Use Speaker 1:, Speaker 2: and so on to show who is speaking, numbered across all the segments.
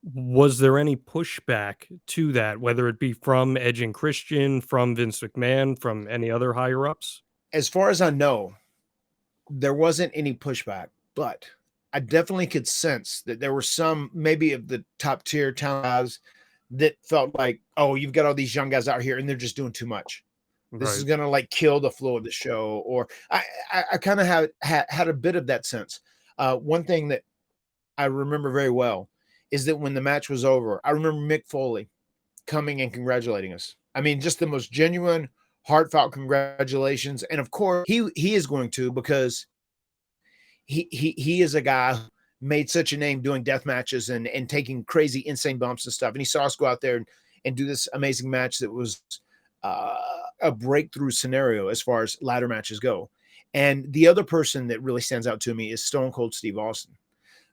Speaker 1: Was there any pushback to that, whether it be from Edge and Christian, from Vince McMahon, from any other higher ups?
Speaker 2: As far as I know, there wasn't any pushback, but I definitely could sense that there were some, maybe of the top tier talent guys, that felt like, oh, you've got all these young guys out here and they're just doing too much. This is
Speaker 1: Right.
Speaker 2: gonna like kill the flow of the show. Or I kind of had a bit of that sense. One thing that I remember very well is that when the match was over, I remember Mick Foley coming and congratulating us. I mean, just the most genuine, heartfelt congratulations. And of course, he is going to, because he is a guy who made such a name doing death matches and taking crazy, insane bumps and stuff. And he saw us go out there and do this amazing match that was uh, a breakthrough scenario as far as ladder matches go. And the other person that really stands out to me is Stone Cold Steve Austin,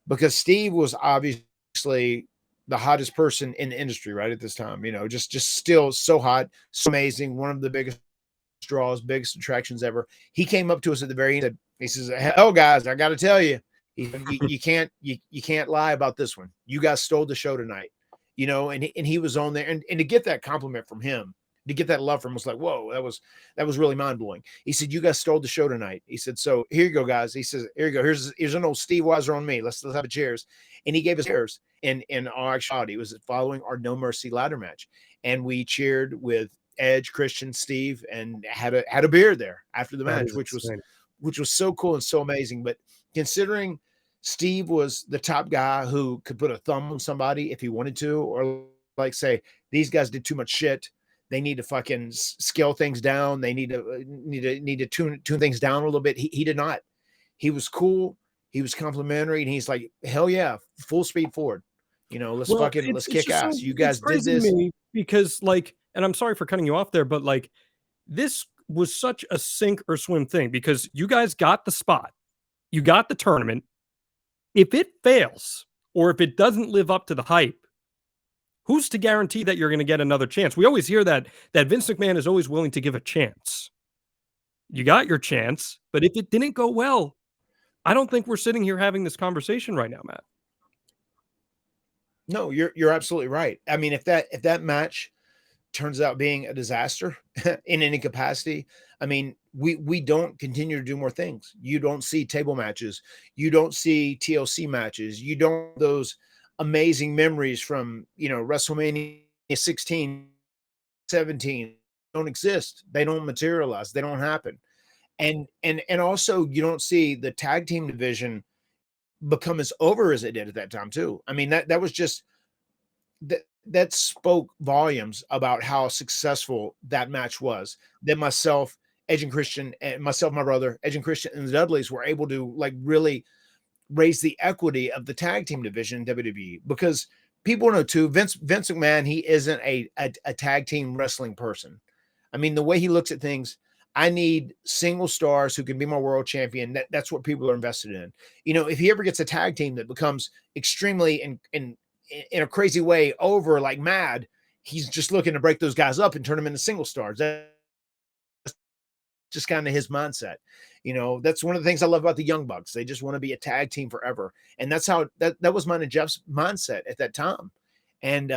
Speaker 2: because Steve was obviously the hottest person in the industry right at this time. You know, just still so hot, so amazing, one of the biggest draws, biggest attractions ever. He came up to us at the very end. He says, "Hell, guys, I got to tell you, you can't lie about this one. You guys stole the show tonight." You know, and he was on there, and to get that compliment from him, to get that love from him, was like, whoa, that was really mind blowing. He said, "You guys stole the show tonight." He said, "So here you go, guys." He says, "Here you go. Here's an old Steve Weiser on me. Let's have a cheers." And he gave us cheers. And in our actuality, it was following our No Mercy ladder match, and we cheered with Edge, Christian, Steve, and had a beer there after the
Speaker 1: That
Speaker 2: match,
Speaker 1: is insane.
Speaker 2: which was so cool and so amazing. But considering Steve was the top guy who could put a thumb on somebody if he wanted to, or like say these guys did too much shit, they need to fucking scale things down, they need to tune things down a little bit. He did not. He was cool. He was complimentary, and he's like, hell yeah, full speed forward. You know,
Speaker 1: Well,
Speaker 2: let's
Speaker 1: it's
Speaker 2: kick
Speaker 1: just
Speaker 2: ass.
Speaker 1: so
Speaker 2: You
Speaker 1: it's
Speaker 2: guys did
Speaker 1: crazy to
Speaker 2: this.
Speaker 1: me because, like, and I'm sorry for cutting you off there, but, like, this was such a sink or swim thing because you guys got the spot, you got the tournament. If it fails or if it doesn't live up to the hype, who's to guarantee that you're gonna get another chance? We always hear that Vince McMahon is always willing to give a chance. You got your chance, but if it didn't go well, I don't think we're sitting here having this conversation right now, Matt.
Speaker 2: No, you're absolutely right. I mean, if that match turns out being a disaster in any capacity, I mean, we don't continue to do more things. You don't see table matches, you don't see TLC matches, you don't those amazing memories from, you know, WrestleMania 16, 17 don't exist. They don't materialize. They don't happen. And also you don't see the tag team division become as over as it did at that time too. I mean, that was just that spoke volumes about how successful that match was. That myself, Edge and Christian, and myself, my brother, Edge and Christian, and the Dudleys were able to like really raise the equity of the tag team division in WWE, because people know too, Vince McMahon, he isn't a tag team wrestling person. I mean, the way he looks at things, I need single stars who can be my world champion. That's what people are invested in. You know, if he ever gets a tag team that becomes extremely in a crazy way over like mad, he's just looking to break those guys up and turn them into single stars. That's just kind of his mindset. You know, that's one of the things I love about the Young Bucks. They just want to be a tag team forever. And that's how that was mine and Jeff's mindset at that time. And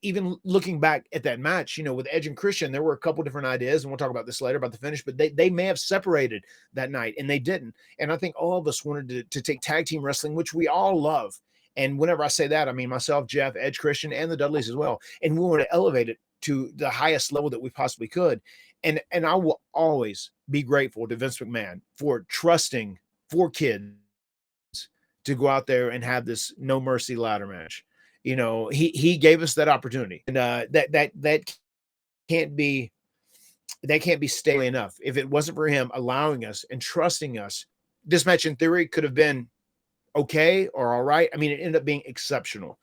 Speaker 2: even looking back at that match, you know, with Edge and Christian, there were a couple different ideas, and we'll talk about this later about the finish, but they may have separated that night, and they didn't. And I think all of us wanted to take tag team wrestling, which we all love. And whenever I say that, I mean myself, Jeff, Edge, Christian, and the Dudleys as well. And we want to elevate it to the highest level that we possibly could. And I will always be grateful to Vince McMahon for trusting 4 kids to go out there and have this No Mercy ladder match. You know, he gave us that opportunity, and can't be that can't be stated enough. If it wasn't for him allowing us and trusting us, this match in theory could have been okay or all right. I mean, it ended up being exceptional.